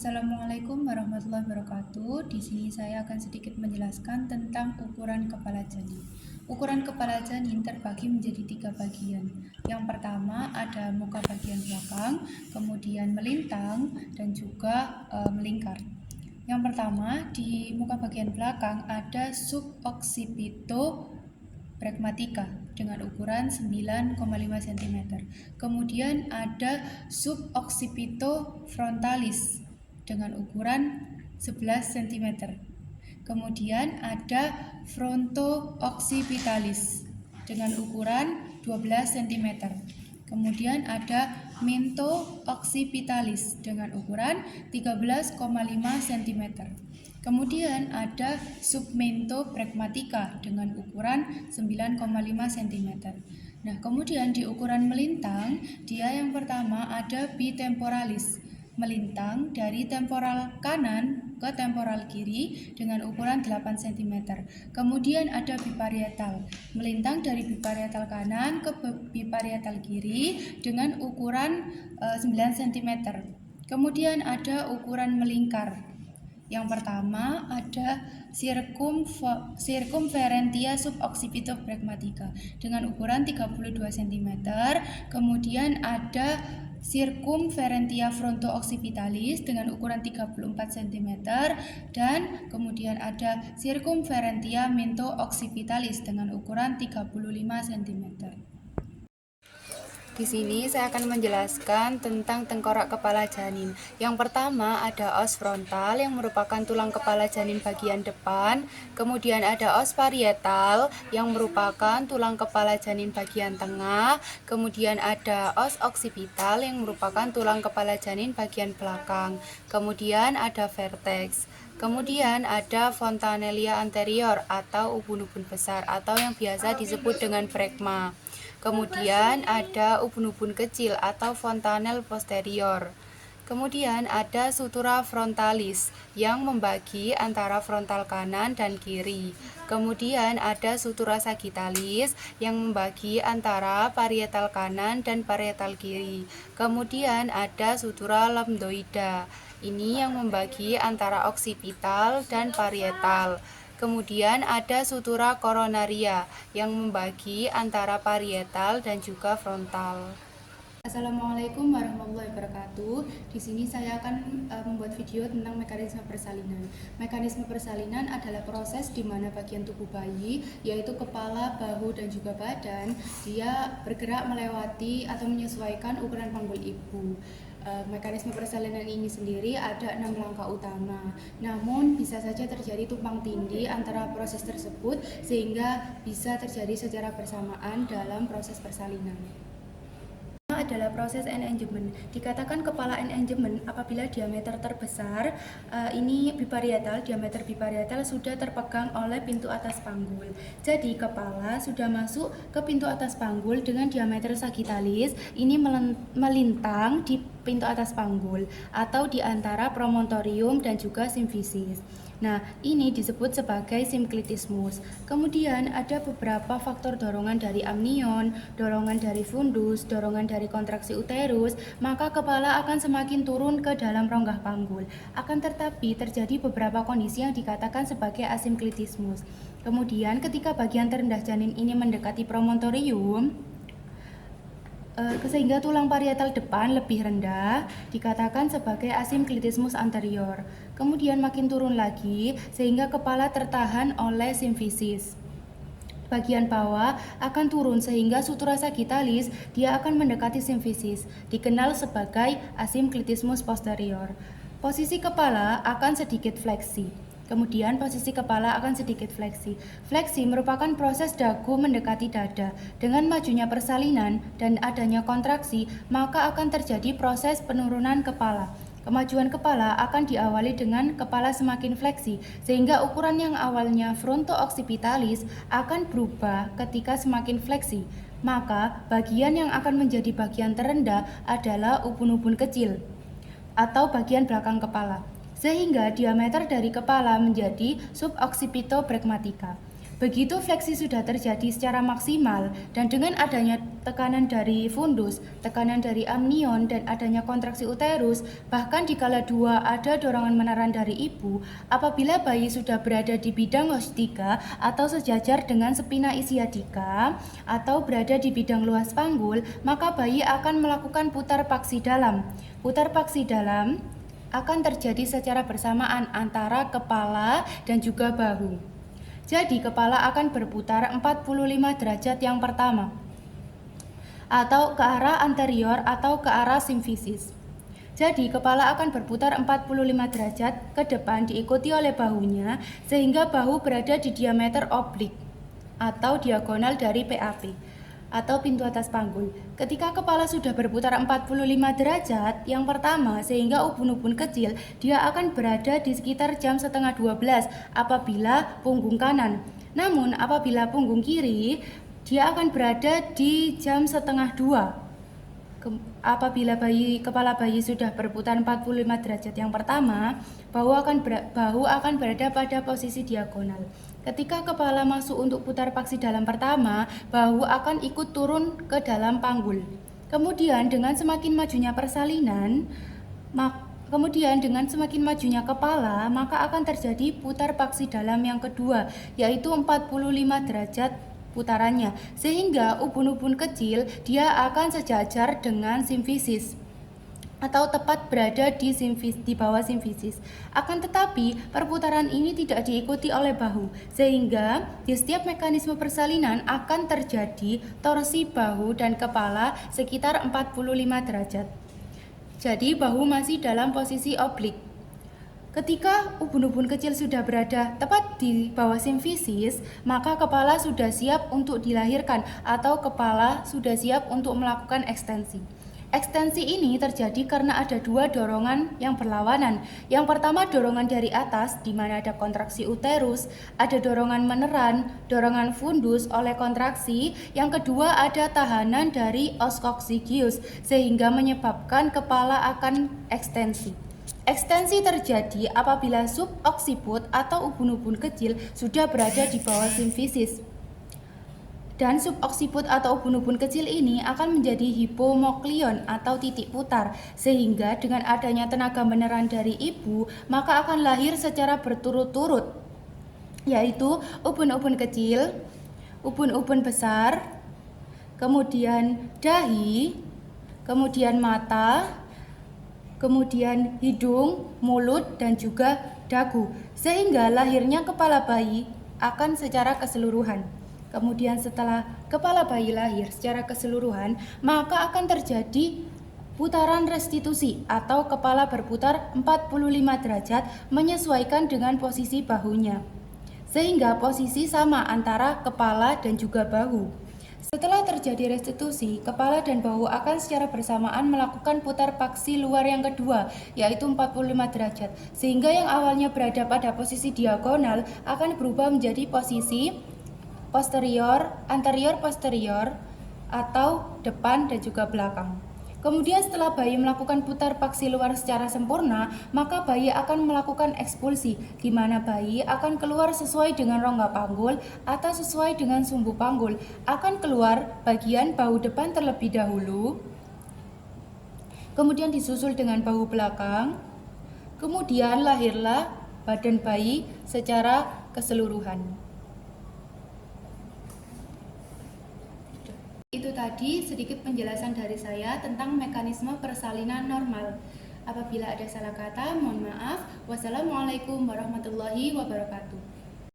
Assalamualaikum warahmatullahi wabarakatuh. Di sini saya akan sedikit menjelaskan tentang ukuran kepala janin. Ukuran kepala janin terbagi menjadi 3 bagian. Yang pertama ada muka bagian belakang, kemudian melintang, dan juga melingkar. Yang pertama di muka bagian belakang ada suboccipito-bregmatica dengan ukuran 9,5 cm. Kemudian ada suboccipito frontalis dengan ukuran 11 cm. Kemudian ada fronto-occipitalis dengan ukuran 12 cm. Kemudian ada minto-occipitalis dengan ukuran 13,5 cm. Kemudian ada subminto-bregmatica dengan ukuran 9,5 cm. Nah, kemudian di ukuran melintang, dia yang pertama ada bitemporalis, melintang dari temporal kanan ke temporal kiri dengan ukuran 8 cm. Kemudian ada biparietal, melintang dari biparietal kanan ke biparietal kiri dengan ukuran 9 cm. Kemudian ada ukuran melingkar. Yang pertama ada circumferentia suboccipito-bregmatica dengan ukuran 32 cm. Kemudian ada circumferentia fronto-occipitalis dengan ukuran 34 cm. Dan kemudian ada circumferentia minto-occipitalis dengan ukuran 35 cm. Di sini saya akan menjelaskan tentang tengkorak kepala janin. Yang pertama ada os frontal yang merupakan tulang kepala janin bagian depan. Kemudian ada os parietal yang merupakan tulang kepala janin bagian tengah. Kemudian ada os occipital yang merupakan tulang kepala janin bagian belakang. Kemudian ada vertex. Kemudian ada fontanella anterior atau ubun-ubun besar atau yang biasa disebut dengan bregma. Kemudian ada ubun-ubun kecil atau fontanel posterior. Kemudian ada sutura frontalis yang membagi antara frontal kanan dan kiri. Kemudian ada sutura sagittalis yang membagi antara parietal kanan dan parietal kiri. Kemudian ada sutura lambdoida. Ini yang membagi antara occipital dan parietal. Kemudian ada sutura koronaria yang membagi antara parietal dan juga frontal. Assalamualaikum warahmatullahi wabarakatuh. Di sini saya akan membuat video tentang mekanisme persalinan. Mekanisme persalinan adalah proses di mana bagian tubuh bayi, yaitu kepala, bahu, dan juga badan, dia bergerak melewati atau menyesuaikan ukuran panggul ibu. Mekanisme persalinan ini sendiri ada 6 langkah utama. Namun bisa saja terjadi tumpang tindih antara proses tersebut sehingga bisa terjadi secara bersamaan dalam proses persalinan. Adalah proses enlargement. Dikatakan kepala enlargement apabila diameter terbesar ini biparietal, diameter biparietal sudah terpegang oleh pintu atas panggul. Jadi kepala sudah masuk ke pintu atas panggul dengan diameter sagittalis, ini melintang di pintu atas panggul atau di antara promontorium dan juga simfisis. Nah, ini disebut sebagai simklitismus. Kemudian ada beberapa faktor dorongan dari amnion, dorongan dari fundus, dorongan dari kontraksi uterus, maka kepala akan semakin turun ke dalam rongga panggul. Akan tetapi terjadi beberapa kondisi yang dikatakan sebagai asimklitismus. Kemudian ketika bagian terendah janin ini mendekati promontorium, sehingga tulang parietal depan lebih rendah, dikatakan sebagai asimklitismus anterior. Kemudian makin turun lagi sehingga kepala tertahan oleh simfisis. Bagian bawah akan turun sehingga sutura sagittalis dia akan mendekati simfisis, dikenal sebagai asimklitismus posterior. Posisi kepala akan sedikit fleksi. Kemudian posisi kepala akan sedikit fleksi. Fleksi merupakan proses dagu mendekati dada. Dengan majunya persalinan dan adanya kontraksi, maka akan terjadi proses penurunan kepala. Kemajuan kepala akan diawali dengan kepala semakin fleksi, sehingga ukuran yang awalnya fronto-occipitalis akan berubah ketika semakin fleksi. Maka bagian yang akan menjadi bagian terendah adalah ubun-ubun kecil atau bagian belakang kepala, sehingga diameter dari kepala menjadi suboccipito-bregmatica. Begitu fleksi sudah terjadi secara maksimal dan dengan adanya tekanan dari fundus, tekanan dari amnion dan adanya kontraksi uterus, bahkan di kala 2 ada dorongan meneran dari ibu, apabila bayi sudah berada di bidang hostika atau sejajar dengan spina ischiadica atau berada di bidang luas panggul, maka bayi akan melakukan putar paksi dalam. Putar paksi dalam akan terjadi secara bersamaan antara kepala dan juga bahu. Jadi kepala akan berputar 45 derajat yang pertama, atau ke arah anterior atau ke arah simfisis. Jadi kepala akan berputar 45 derajat ke depan diikuti oleh bahunya, sehingga bahu berada di diameter oblik atau diagonal dari PAP atau pintu atas panggul. Ketika kepala sudah berputar 45 derajat yang pertama sehingga ubun-ubun kecil, dia akan berada di sekitar jam setengah 12 apabila punggung kanan. Namun apabila punggung kiri, dia akan berada di jam setengah 2. Apabila kepala bayi sudah berputar 45 derajat yang pertama, bahu akan berada pada posisi diagonal. Ketika kepala masuk untuk putar paksi dalam pertama, bahu akan ikut turun ke dalam panggul. Kemudian dengan semakin majunya persalinan, semakin majunya kepala, maka akan terjadi putar paksi dalam yang kedua, yaitu 45 derajat putarannya, sehingga ubun-ubun kecil dia akan sejajar dengan simfisis atau tepat berada di bawah simfisis. Akan tetapi perputaran ini tidak diikuti oleh bahu, sehingga di setiap mekanisme persalinan akan terjadi torsi bahu dan kepala sekitar 45 derajat. Jadi bahu masih dalam posisi oblik. Ketika ubun-ubun kecil sudah berada tepat di bawah simfisis, maka kepala sudah siap untuk dilahirkan atau kepala sudah siap untuk melakukan ekstensi. Ekstensi ini terjadi karena ada 2 dorongan yang berlawanan. Yang pertama dorongan dari atas, di mana ada kontraksi uterus, ada dorongan meneran, dorongan fundus oleh kontraksi. Yang kedua ada tahanan dari os coccygeus, sehingga menyebabkan kepala akan ekstensi. Ekstensi terjadi apabila suboksiput atau ubun-ubun kecil sudah berada di bawah simfisis. Dan suboksiput atau ubun-ubun kecil ini akan menjadi hipomoklion atau titik putar, sehingga dengan adanya tenaga meneran dari ibu, maka akan lahir secara berturut-turut, yaitu ubun-ubun kecil, ubun-ubun besar, kemudian dahi, kemudian mata, kemudian hidung, mulut, dan juga dagu, sehingga lahirnya kepala bayi akan secara keseluruhan. Kemudian setelah kepala bayi lahir secara keseluruhan, maka akan terjadi putaran restitusi atau kepala berputar 45 derajat menyesuaikan dengan posisi bahunya, sehingga posisi sama antara kepala dan juga bahu. Setelah terjadi restitusi, kepala dan bahu akan secara bersamaan melakukan putar paksi luar yang kedua, yaitu 45 derajat, sehingga yang awalnya berada pada posisi diagonal akan berubah menjadi posisi anterior posterior atau depan dan juga belakang. Kemudian setelah bayi melakukan putar paksi luar secara sempurna, maka bayi akan melakukan ekspulsi, di mana bayi akan keluar sesuai dengan rongga panggul atau sesuai dengan sumbu panggul. Akan keluar bagian bahu depan terlebih dahulu, kemudian disusul dengan bahu belakang, kemudian lahirlah badan bayi secara keseluruhan. Itu tadi sedikit penjelasan dari saya tentang mekanisme persalinan normal. Apabila ada salah kata, mohon maaf. Wassalamualaikum warahmatullahi wabarakatuh.